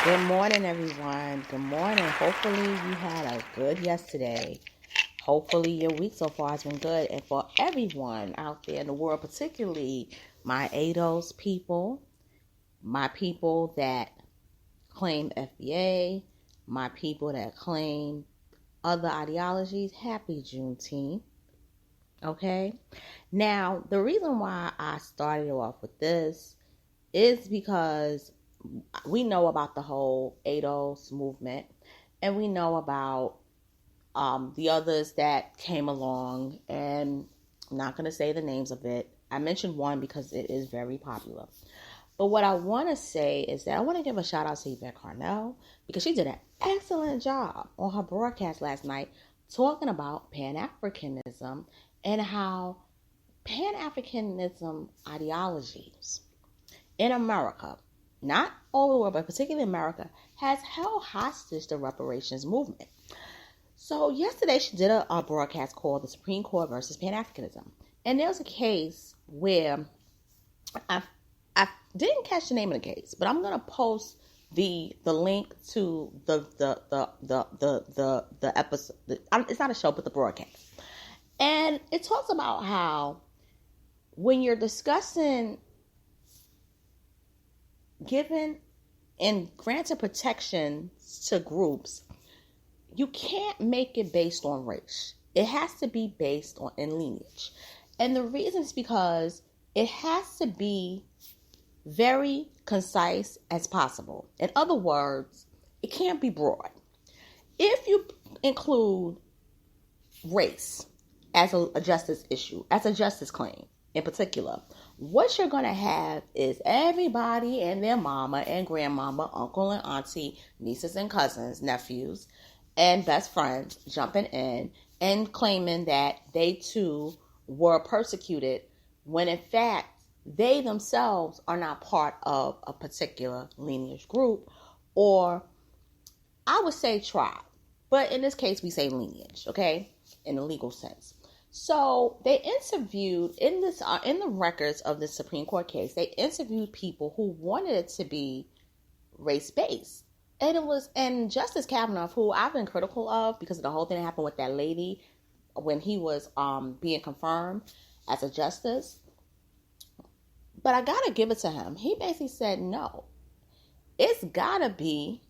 Good morning, everyone. Good morning. Hopefully, you had a good yesterday. Hopefully, your week so far has been good. And for everyone out there in the world, particularly my ADOS people, my people that claim FBA, my people that claim other ideologies, happy Juneteenth. Okay? Now, the reason why I started off with this is because we know about the whole ADOS movement, and we know about the others that came along, and I'm not going to say the names of it. I mentioned one because it is very popular. But what I want to say is that I want to give a shout out to Yvette Carnell because she did an excellent job on her broadcast last night talking about Pan-Africanism and how Pan-Africanism ideologies in America, not all over the world, but particularly America, has held hostage the reparations movement. So yesterday she did a broadcast called The Supreme Court versus Pan-Africanism. And there was a case where I didn't catch the name of the case, but I'm gonna post the link to the episode. It's not a show, but the broadcast. And it talks about how when you're discussing given and granted protections to groups, you can't make it based on race. It has to be based on in lineage. And the reason is because it has to be very concise as possible. In other words, it can't be broad. If you include race as a justice issue, as a justice claim in particular, what you're going to have is everybody and their mama and grandmama, uncle and auntie, nieces and cousins, nephews, and best friends jumping in and claiming that they too were persecuted when in fact they themselves are not part of a particular lineage group, or I would say tribe, but in this case we say lineage, okay, in the legal sense. So they interviewed in the records of the Supreme Court case, they interviewed people who wanted it to be race-based. And Justice Kavanaugh, who I've been critical of because of the whole thing that happened with that lady when he was being confirmed as a justice. But I gotta give it to him. He basically said, no, it's gotta be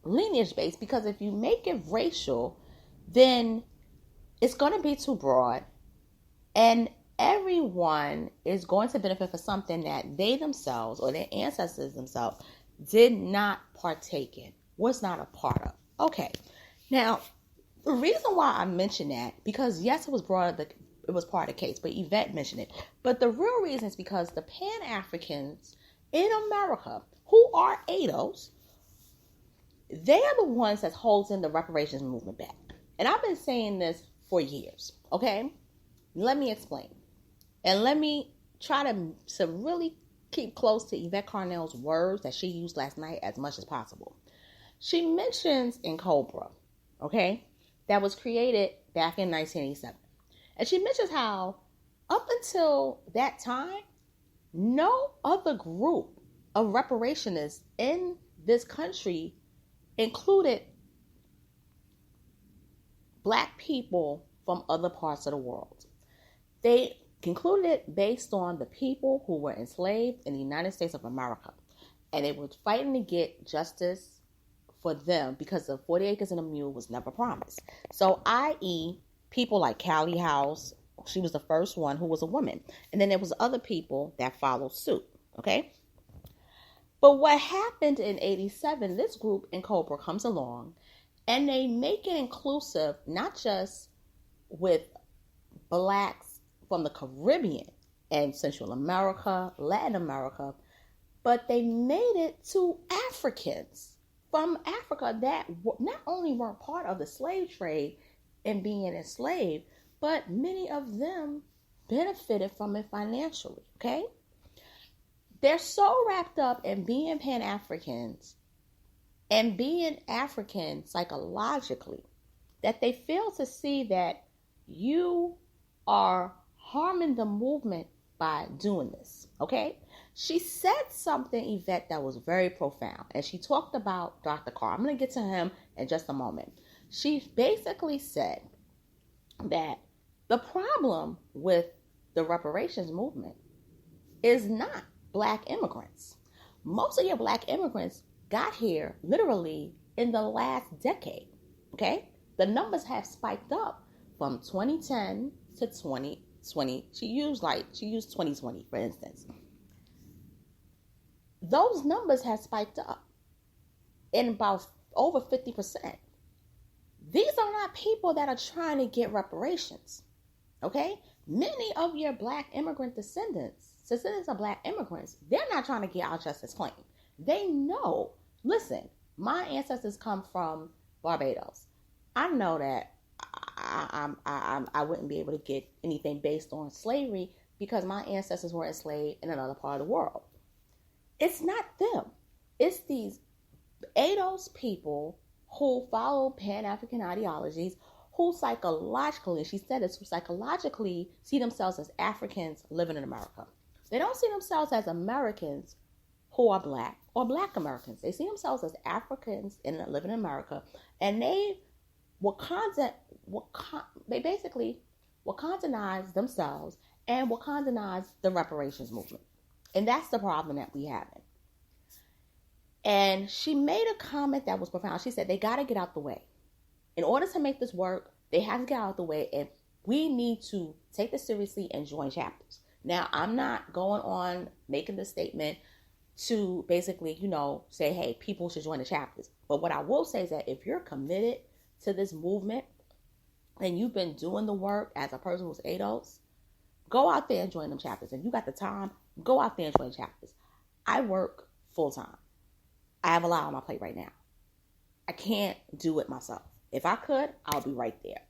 lineage-based, because if you make it racial, then it's going to be too broad, and everyone is going to benefit for something that they themselves or their ancestors themselves did not partake in, was not a part of. Okay, now the reason why I mention that, because yes, it was part of the case, but Yvette mentioned it. But the real reason is because the Pan-Africans in America, who are ADOS, they are the ones that holding the reparations movement back. And I've been saying this for years, okay? Let me explain. And let me try to really keep close to Yvette Carnell's words that she used last night as much as possible. She mentions in Cobra, okay, that was created back in 1987. And she mentions how up until that time, no other group of reparationists in this country included Black people from other parts of the world. They concluded it based on the people who were enslaved in the United States of America. And they were fighting to get justice for them because the 40 acres and a mule was never promised. So, i.e., people like Callie House, she was the first one who was a woman. And then there was other people that followed suit, okay? But what happened in 87, this group in Cobra comes along, and they make it inclusive, not just with Blacks from the Caribbean and Central America, Latin America, but they made it to Africans from Africa that not only weren't part of the slave trade and being enslaved, but many of them benefited from it financially, okay? They're so wrapped up in being Pan-Africans and being African psychologically that they fail to see that you are harming the movement by doing this, okay? She said something, Yvette, that was very profound. And she talked about Dr. Carr. I'm going to get to him in just a moment. She basically said that the problem with the reparations movement is not Black immigrants. Most of your Black immigrants got here literally in the last decade, okay? The numbers have spiked up from 2010 to 2020. She used 2020, for instance. Those numbers have spiked up in about over 50%. These are not people that are trying to get reparations, okay? Many of your Black immigrant descendants of Black immigrants, they're not trying to get our justice claim. They know, listen, my ancestors come from Barbados. I know that I wouldn't be able to get anything based on slavery because my ancestors were enslaved in another part of the world. It's not them. It's these ADOS people who follow Pan-African ideologies, who psychologically, she said this, who psychologically see themselves as Africans living in America. They don't see themselves as Americans who are Black or Black Americans. They see themselves as Africans living in America, and they basically Wakandanize themselves and Wakandanize the reparations movement. And that's the problem that we have. And she made a comment that was profound. She said, they got to get out the way. In order to make this work, they have to get out of the way, and we need to take this seriously and join chapters. Now, I'm not going on making this statement to basically, say, hey, people should join the chapters. But what I will say is that if you're committed to this movement and you've been doing the work as a person who's ADOS, go out there and join them chapters. If you got the time, go out there and join chapters. I work full time. I have a lot on my plate right now. I can't do it myself. If I could, I'll be right there.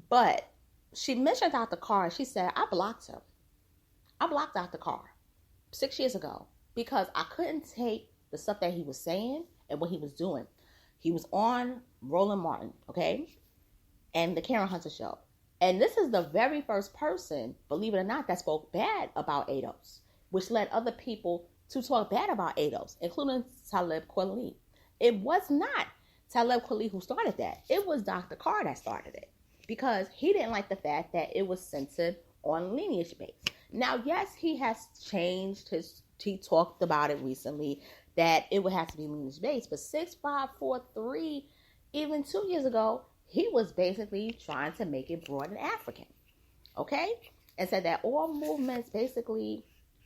But she mentioned Dr. Carr. She said, I blocked him. I blocked Dr. Carr 6 years ago because I couldn't take the stuff that he was saying and what he was doing. He was on Roland Martin, okay? And the Karen Hunter show. And this is the very first person, believe it or not, that spoke bad about ADOS, which led other people to talk bad about ADOS, including Talib Kweli. It was not Talib Kweli who started that. It was Dr. Carr that started it because he didn't like the fact that it was centered on lineage base. Now, yes, he has changed he talked about it recently that it would have to be lineage based, but 6543, even 2 years ago, he was basically trying to make it broad and African, okay? And said that all movements basically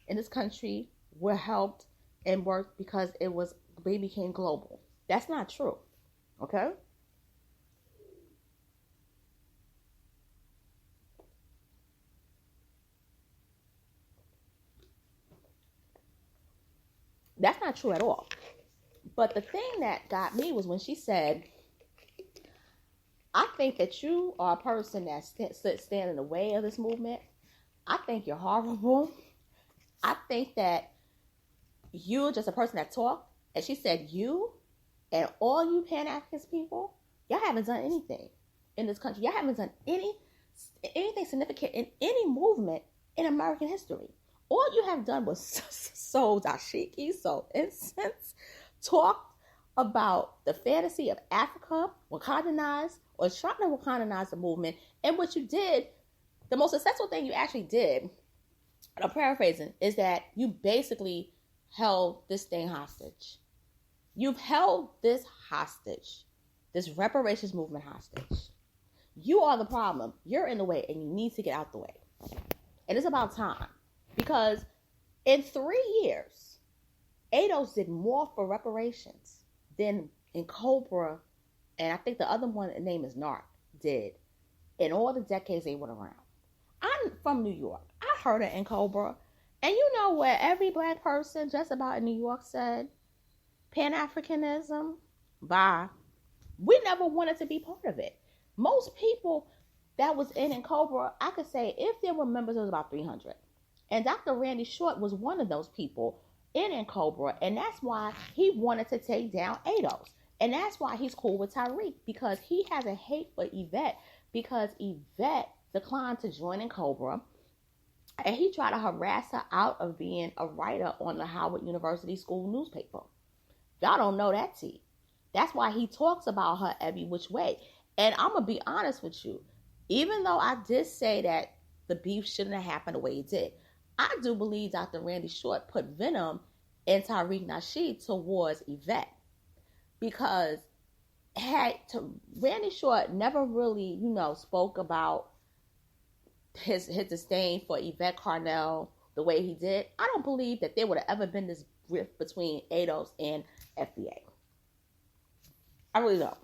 in this country were helped and worked because they became global. That's not true, okay? That's not true at all. But the thing that got me was when she said, I think that you are a person that stand in the way of this movement. I think you're horrible. I think that you're just a person that talk. And she said, you and all you Pan-Africanist people, y'all haven't done anything in this country. Y'all haven't done anything significant in any movement in American history. All you have done was sow dashiki, sow incense, talk about the fantasy of Africa, Wakandanize, or trying to Wakandanize the movement. And what you did, the most successful thing you actually did, I'm paraphrasing, is that you basically held this thing hostage. You've held this hostage, this reparations movement hostage. You are the problem. You're in the way, and you need to get out the way. And it's about time. Because in 3 years, ADOS did more for reparations than in Cobra, and I think the other one, the name is NARC, did in all the decades they went around. I'm from New York. I heard it in Cobra. And you know what every Black person just about in New York said? Pan-Africanism, bye. We never wanted to be part of it. Most people that was in Cobra, I could say if there were members, it was about 300. And Dr. Randy Short was one of those people in Cobra, and that's why he wanted to take down ADOS. And that's why he's cool with Tyreek, because he has a hate for Yvette, because Yvette declined to join in Cobra. And he tried to harass her out of being a writer on the Howard University School newspaper. Y'all don't know that tea. That's why he talks about her every which way. And I'm going to be honest with you. Even though I did say that the beef shouldn't have happened the way it did, I do believe Dr. Randy Short put venom in Tariq Nasheed towards Yvette. Because Randy Short never really, spoke about his disdain for Yvette Carnell the way he did, I don't believe that there would have ever been this rift between ADOS and FBA. I really don't.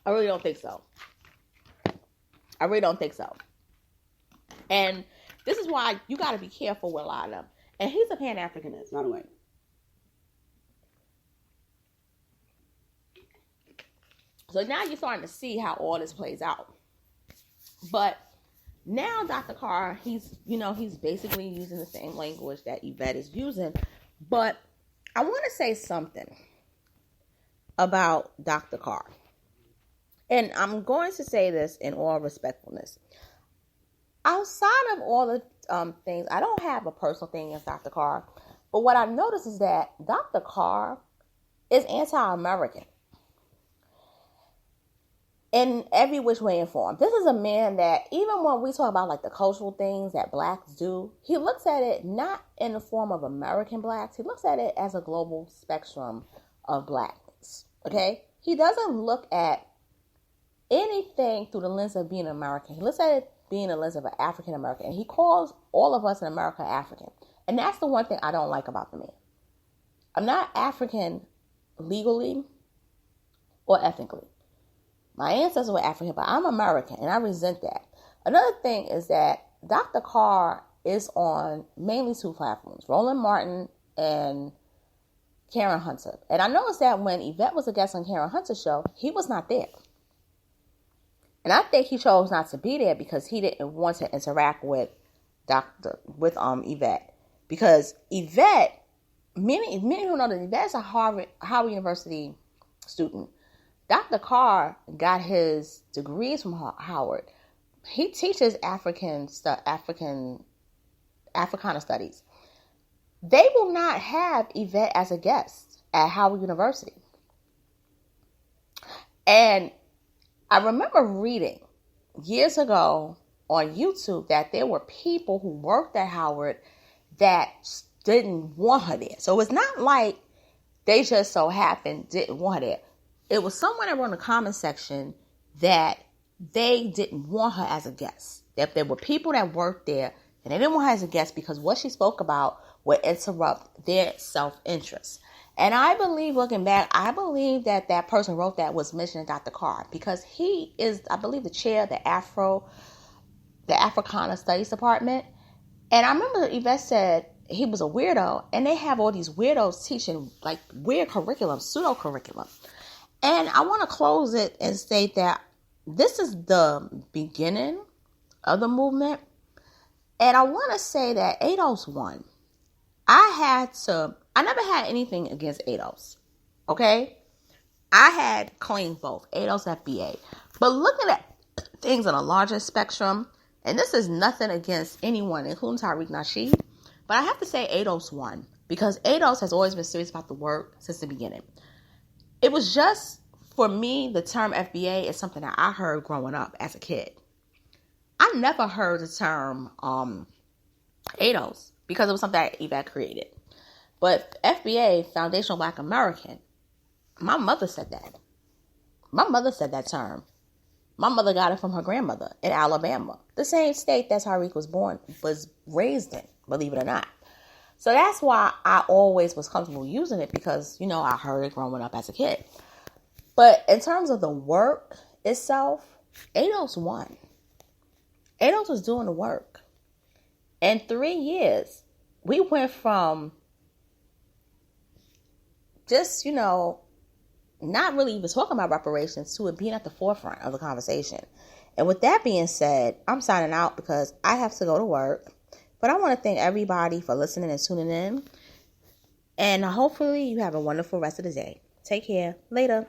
I really don't think so. I really don't think so. And this is why you got to be careful with a lot of them. And he's a Pan-Africanist, by the way. So now you're starting to see how all this plays out. But now Dr. Carr, he's basically using the same language that Yvette is using. But I want to say something about Dr. Carr. And I'm going to say this in all respectfulness. Outside of all the things, I don't have a personal thing against Dr. Carr. But what I've noticed is that Dr. Carr is anti-American in every which way and form. This is a man that, even when we talk about like the cultural things that blacks do, he looks at it not in the form of American blacks. He looks at it as a global spectrum of blacks. Okay? He doesn't look at anything through the lens of being American. He looks at it being the lens of an African American. And he calls all of us in America African. And that's the one thing I don't like about the man. I'm not African legally or ethnically. My ancestors were African, but I'm American, and I resent that. Another thing is that Dr. Carr is on mainly two platforms, Roland Martin and Karen Hunter. And I noticed that when Yvette was a guest on Karen Hunter's show, he was not there. And I think he chose not to be there because he didn't want to interact with Yvette. Because Yvette, many who know that Yvette's a Howard University student. Dr. Carr got his degrees from Howard. He teaches Africana studies. They will not have Yvette as a guest at Howard University. And I remember reading years ago on YouTube that there were people who worked at Howard that didn't want her there. So it's not like they just so happened didn't want her there. It was someone that wrote in the comment section that they didn't want her as a guest. That there were people that worked there and they didn't want her as a guest because what she spoke about would interrupt their self-interest. And I believe, looking back, I believe that that person wrote that was mentioning Dr. Carr because he is, I believe, the chair of the Africana Studies Department. And I remember Yvette said he was a weirdo, and they have all these weirdos teaching like weird curriculum, pseudo curriculum. And I want to close it and state that this is the beginning of the movement. And I want to say that ADOS won. I never had anything against ADOS. Okay? I had claimed both, ADOS and FBA. But looking at things on a larger spectrum, and this is nothing against anyone, including Tariq Nasheed, but I have to say ADOS won. Because ADOS has always been serious about the work since the beginning. It was just, for me, the term FBA is something that I heard growing up as a kid. I never heard the term ADOS because it was something that Yvette created. But FBA, Foundational Black American, my mother said that. My mother said that term. My mother got it from her grandmother in Alabama, the same state that Tariq was raised in, believe it or not. So that's why I always was comfortable using it because, I heard it growing up as a kid. But in terms of the work itself, ADOS won. ADOS was doing the work. In 3 years, we went from just, not really even talking about reparations to it being at the forefront of the conversation. And with that being said, I'm signing out because I have to go to work. But I want to thank everybody for listening and tuning in. And hopefully you have a wonderful rest of the day. Take care. Later.